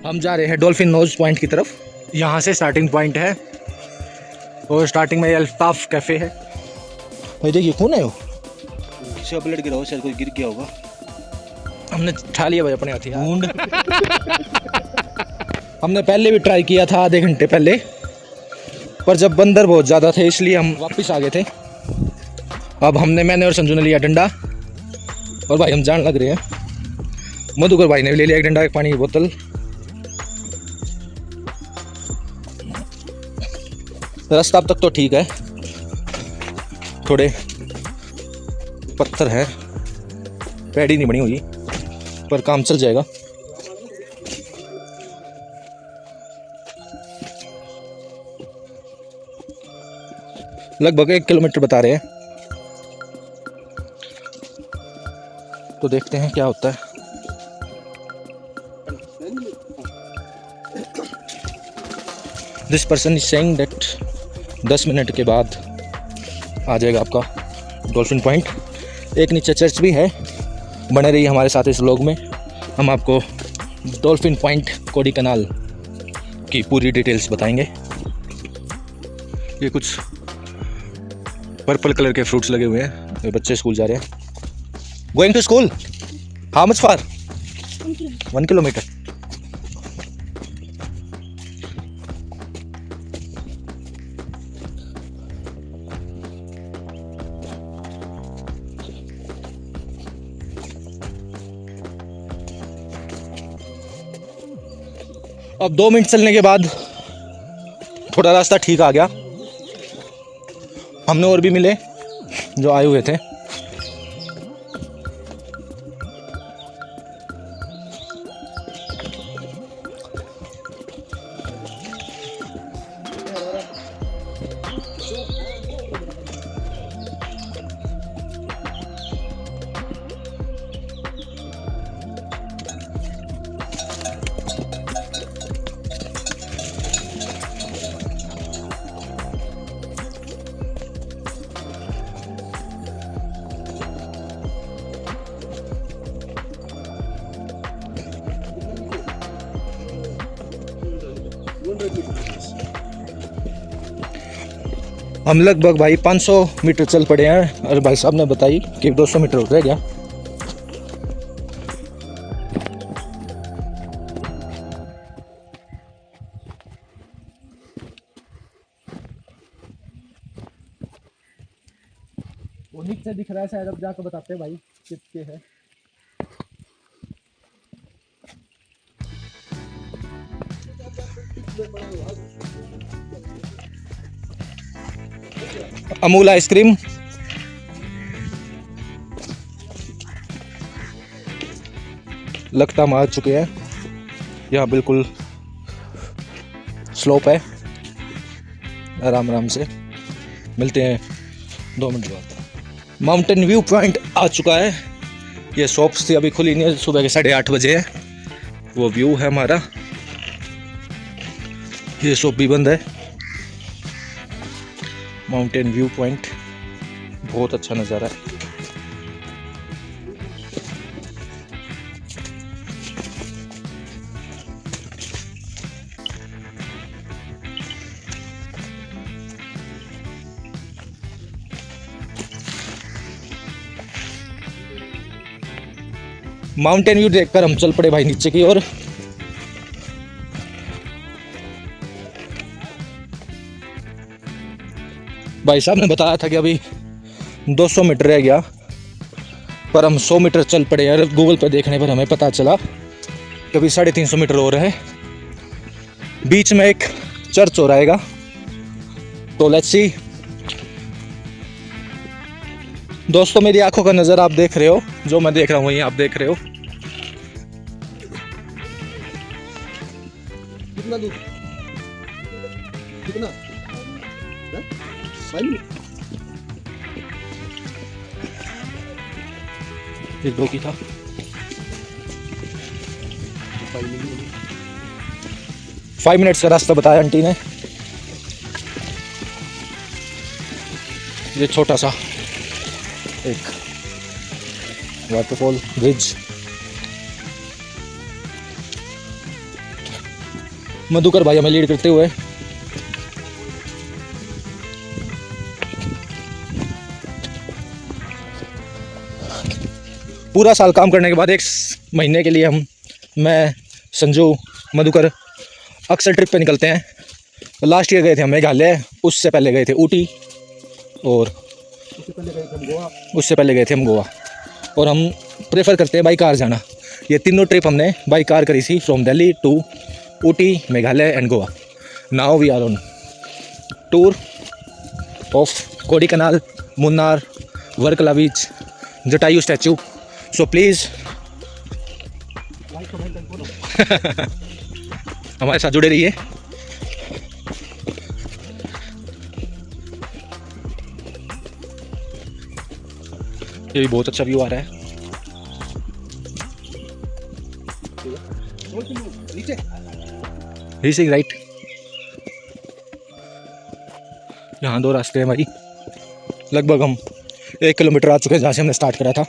हम जा रहे हैं डॉल्फिन नोज पॉइंट की तरफ। यहाँ से स्टार्टिंग पॉइंट है और स्टार्टिंग में अल्ताफ कैफ़े है। भाई देखिए कौन है वो, पलट गिरा हो, शायद कोई गिर गया होगा। हमने ठा लिया भाई अपने हाथी ढूंढ। हमने पहले भी ट्राई किया था आधे घंटे पहले, पर जब बंदर बहुत ज़्यादा थे इसलिए हम वापस आ गए थे। अब मैंने और संजू ने लिया डंडा और भाई हम जान लग रहे हैं। मधुकर भाई ने भी ले लिया एक डंडा, एक पानी की बोतल। रास्ता अब तक तो ठीक है, थोड़े पत्थर है, पैड़ी नहीं बनी हुई, पर काम चल जाएगा। लगभग 1 किलोमीटर बता रहे हैं, तो देखते हैं क्या होता है। This person is saying that 10 minute के बाद आ जाएगा आपका डॉल्फिन पॉइंट। एक नीचे चर्च भी है। बने रहिए हमारे साथ इस व्लॉग में, हम आपको डॉल्फिन पॉइंट कोडी कनाल की पूरी डिटेल्स बताएंगे। ये कुछ पर्पल कलर के फ्रूट्स लगे हुए हैं। ये बच्चे स्कूल जा रहे हैं। Going to school, how much far? 1 kilometre. अब 2 मिनट चलने के बाद थोड़ा रास्ता ठीक आ गया। हमने और भी मिले जो आए हुए थे। हम लगभग भाई 500 मीटर चल पड़े हैं और भाई साहब ने बताई कि 200 मीटर रह गया। वो नीचे दिख रहा है शायद, अब जाकर बताते हैं भाई कितने है। अमूल आइसक्रीम, लगता हम आ चुके हैं। यहाँ बिल्कुल स्लोप है, आराम आराम से मिलते हैं 2 मिनट बाद। माउंटेन व्यू पॉइंट आ चुका है। ये शॉप्स थी अभी खुली नहीं है, सुबह के 8:30 बजे है। वो व्यू है हमारा, ये शॉप भी बंद है। माउंटेन व्यू पॉइंट बहुत अच्छा नज़ारा है। माउंटेन व्यू देखकर हम चल पड़े भाई नीचे की ओर। भाई साहब ने बताया था कि अभी 200 मीटर रह गया, पर हम 100 मीटर चल पड़े यार। गूगल पे देखने पर हमें पता चला कि अभी 350 मीटर और है। बीच में एक चर्च हो रहेगा, तो लेट्स सी। दोस्तों मेरी आंखों का नज़र आप देख रहे हो, जो मैं देख रहा हूँ वही आप देख रहे हो। कितना दूर, कितना एक दो की था। 5 मिनट्स का रास्ता बताया आंटी ने। ये छोटा सा एक वाटरफॉल ब्रिज, मधुकर भाई हमें लीड करते हुए। पूरा साल काम करने के बाद एक महीने के लिए मैं संजू मधुकर अक्सर ट्रिप पे निकलते हैं। लास्ट ईयर गए थे हम मेघालय, उससे पहले गए थे ऊटी, और उससे पहले गए थे हम गोवा। और हम प्रेफर करते हैं बाई कार जाना। ये तीनों ट्रिप हमने बाई कार करी थी, from Delhi to Ooty, Meghalaya and Goa. Now we are on tour of Kodaikanal, Munnar, Varkala beach, Jatayu statue. So please हमारे साथ जुड़े रहिए। ये भी बहुत अच्छा व्यू आ रहा है। नीचे राइट, यहाँ 2 रास्ते हैं भाई। लगभग हम 1 किलोमीटर आ चुके हैं जहाँ से हमने स्टार्ट करा था।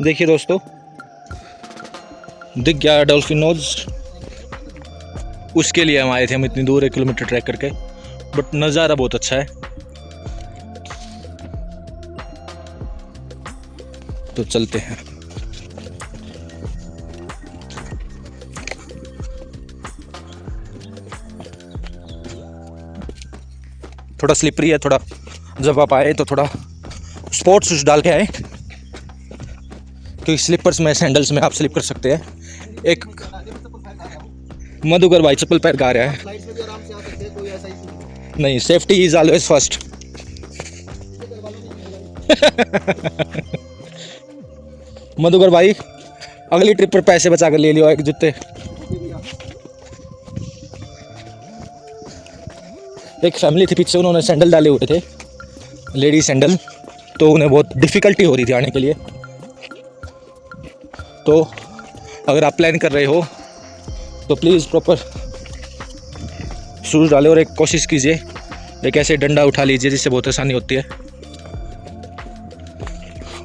देखिए दोस्तों, दिख गया डॉल्फिन नोज। उसके लिए हम आए थे, हम इतनी दूर 1 किलोमीटर ट्रैक करके, बट नज़ारा बहुत अच्छा है। तो चलते हैं। थोड़ा स्लिपरी है, थोड़ा जब आप आए तो थोड़ा स्पोर्ट्स शूज डाल के आए, क्योंकि स्लीपर्स में, सैंडल्स में आप स्लिप कर सकते हैं। एक मधुकर भाई चप्पल पैर गा रहा है। नहीं, safety is always first. Madhukar भाई अगली ट्रिप पर पैसे बचा कर ले लियो एक जूते। एक फैमिली थी पीछे, उन्होंने सैंडल डाले हुए थे, लेडी सैंडल, तो उन्हें बहुत डिफ़िकल्टी हो रही थी आने के लिए। तो अगर आप प्लान कर रहे हो तो प्लीज़ प्रॉपर शूज़ डालें, और एक कोशिश कीजिए एक ऐसे डंडा उठा लीजिए जिससे बहुत आसानी होती है।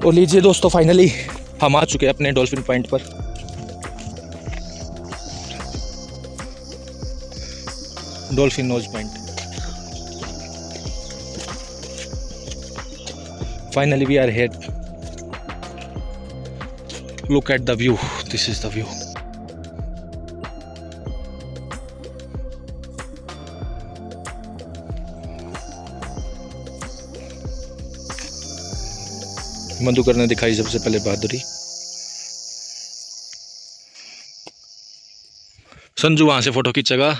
और लीजिए दोस्तों, फाइनली हम आ चुके हैं अपने डॉल्फिन पॉइंट पर। Dolphin nose point. Finally we are here. Look at the view. This is the view. Madhukar ने दिखाई सबसे पहले बहादुरी। संजू वहां से फोटो खींचेगा।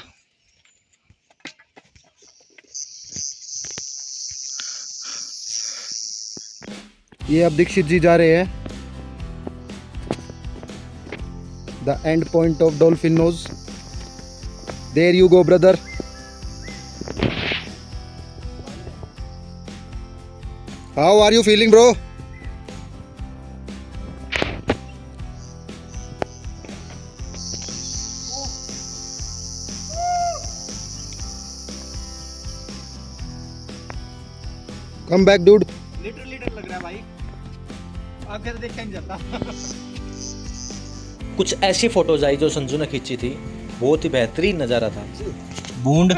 ये अब दीक्षित जी जा रहे हैं the end point of Dolphin Nose. There you go, brother. How are you feeling, bro? Come back, dude. Literally डर लग रहा है भाई, आगे तो देखा नहीं जाता। कुछ ऐसी फोटोज आई जो संजू ने खींची थी, बहुत ही बेहतरीन नज़ारा था। बूंद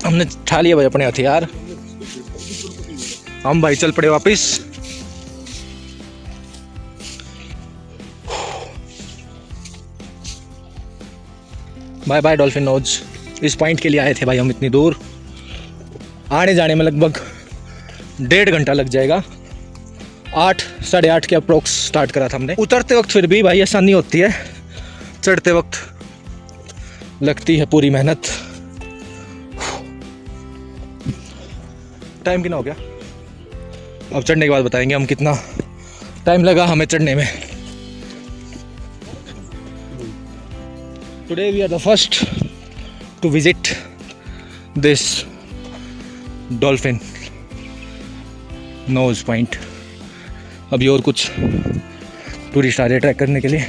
हमने ठा लिया भाई अपने हथियार, हम भाई चल पड़े वापिस। Bye bye dolphin nose. इस पॉइंट के लिए आए थे भाई हम इतनी दूर, आने जाने में लगभग 1.5 घंटा लग जाएगा। 8 साढ़े 8 के अप्रोक्स स्टार्ट करा था हमने। उतरते वक्त फिर भी भाई आसानी होती है, चढ़ते वक्त लगती है पूरी मेहनत। टाइम कितना हो गया, अब चढ़ने के बाद बताएंगे हम कितना टाइम लगा हमें चढ़ने में। Today we are the first to visit this dolphin nose point. अभी और कुछ टूरिस्ट आ रहे ट्रैक करने के लिए।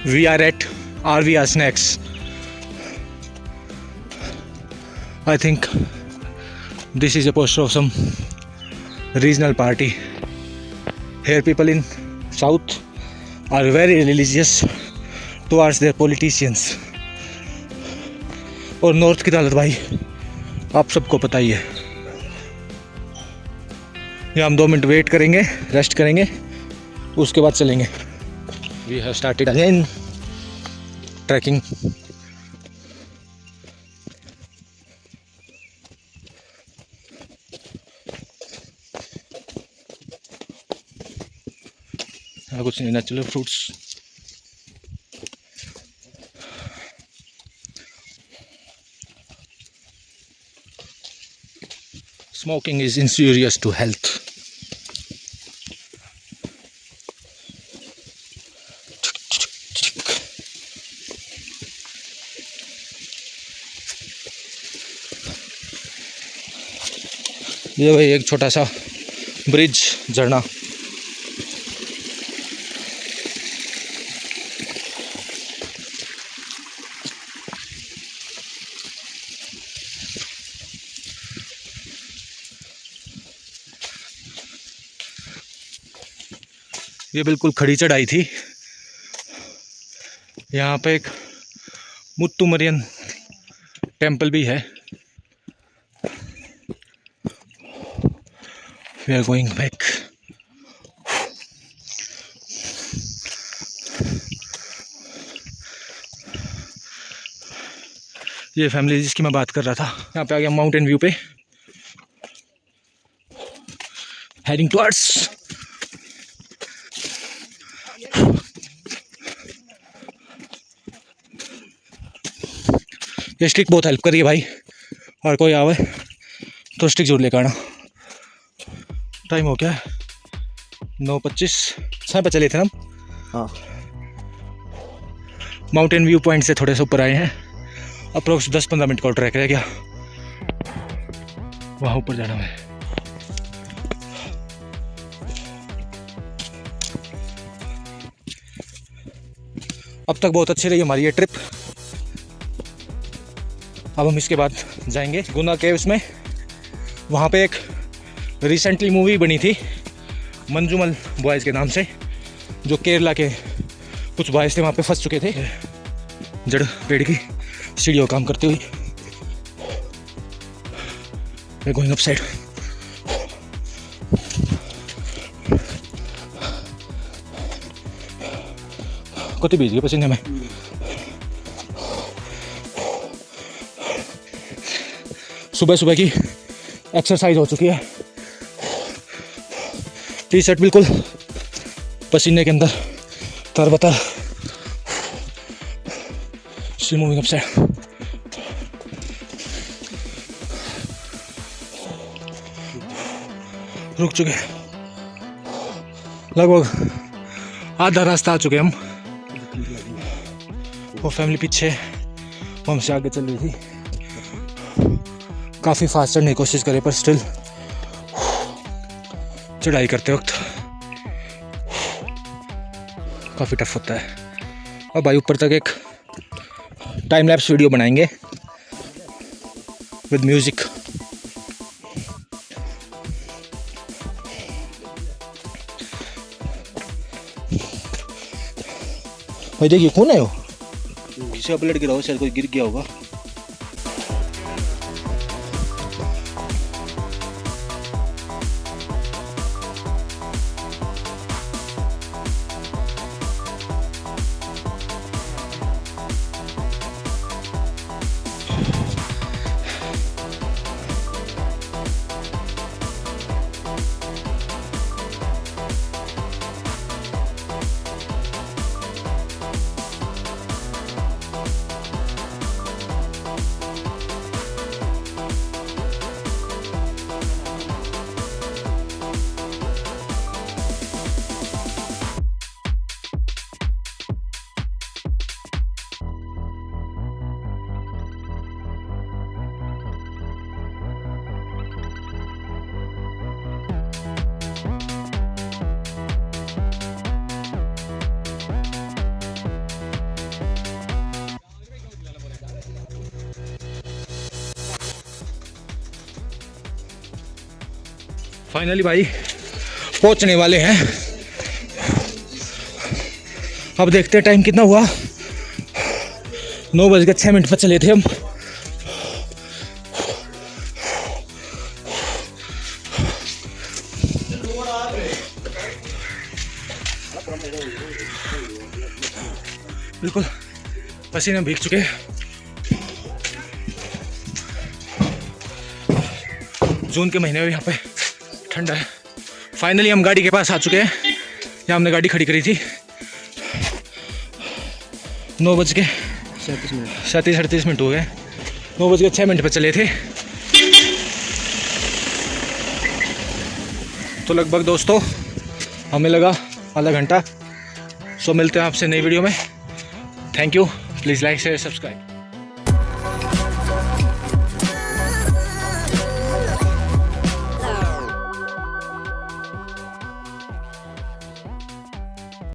We are at RVR Snacks. I think this is a poster of some regional party. Here people in South are very religious towards their politicians. और north की हालत भाई आप सबको पता ही है. यहाँ हम 2 मिनट वेट करेंगे, रेस्ट करेंगे, उसके बाद चलेंगे. We have started again trekking. यहाँ कुछ नहीं, natural fruits. Smoking is injurious to health. ये भाई एक छोटा सा ब्रिज, झरना. ये बिल्कुल खड़ी चढ़ाई थी. यहाँ पे एक मुत्तुमरियन टेम्पल भी है. We are going back. ये फैमिली जिसकी मैं बात कर रहा था, यहाँ पे आ गया माउंटेन व्यू पे. Heading towards. ये स्टिक बहुत हेल्प करी है भाई, और कोई आवे तो स्टिक जरूर लेकर आना. टाइम हो गया 9:25. समय पर चले थे हम. हाँ, माउंटेन व्यू पॉइंट से थोड़े से ऊपर आए हैं. अप्रोक्स 10-15 मिनट का ट्रैक रह गया. वहाँ ऊपर जाना है. अब तक बहुत अच्छी रही हमारी ये ट्रिप. अब हम इसके बाद जाएंगे गुना केव्स में. वहाँ पे एक रिसेंटली मूवी बनी थी मंजूमल बॉयज़ के नाम से, जो केरला के कुछ बॉयज़ थे वहाँ पे फंस चुके थे जड़ पेड़ की सीढ़ियों काम करते हुए. We going up side. कति भीज गए पसीने में. सुबह सुबह की एक्सरसाइज हो चुकी है. टी शर्ट बिल्कुल पसीने के अंदर तरबतर. Still moving upside. रुक चुके, लगभग आधा रास्ता आ चुके हम. वो फैमिली पीछे, वो हमसे आगे चल रही थी. काफ़ी फास्ट चढ़ने की कोशिश करे पर स्टिल चढ़ाई करते वक्त काफ़ी टफ होता है. अब भाई ऊपर तक एक टाइम लैप्स वीडियो बनाएंगे विद म्यूज़िक. भाई देखिए कौन है वो, किसी का ब्लड गिरा हो, शायद कोई गिर गया होगा. फाइनली भाई पहुंचने वाले हैं। अब देखते हैं टाइम कितना हुआ। 9:06 पर चले थे हम। बिल्कुल पसीने भीग चुके। जून के महीने में यहाँ पे ठंडा है। फाइनली हम गाड़ी के पास आ चुके हैं। यहाँ हमने गाड़ी खड़ी करी थी। 9:37 हो गए। 9:06 पर चले थे। तो लगभग दोस्तों हमें लगा आधा घंटा। सो मिलते हैं आपसे नई वीडियो में। Thank you. Please like share subscribe.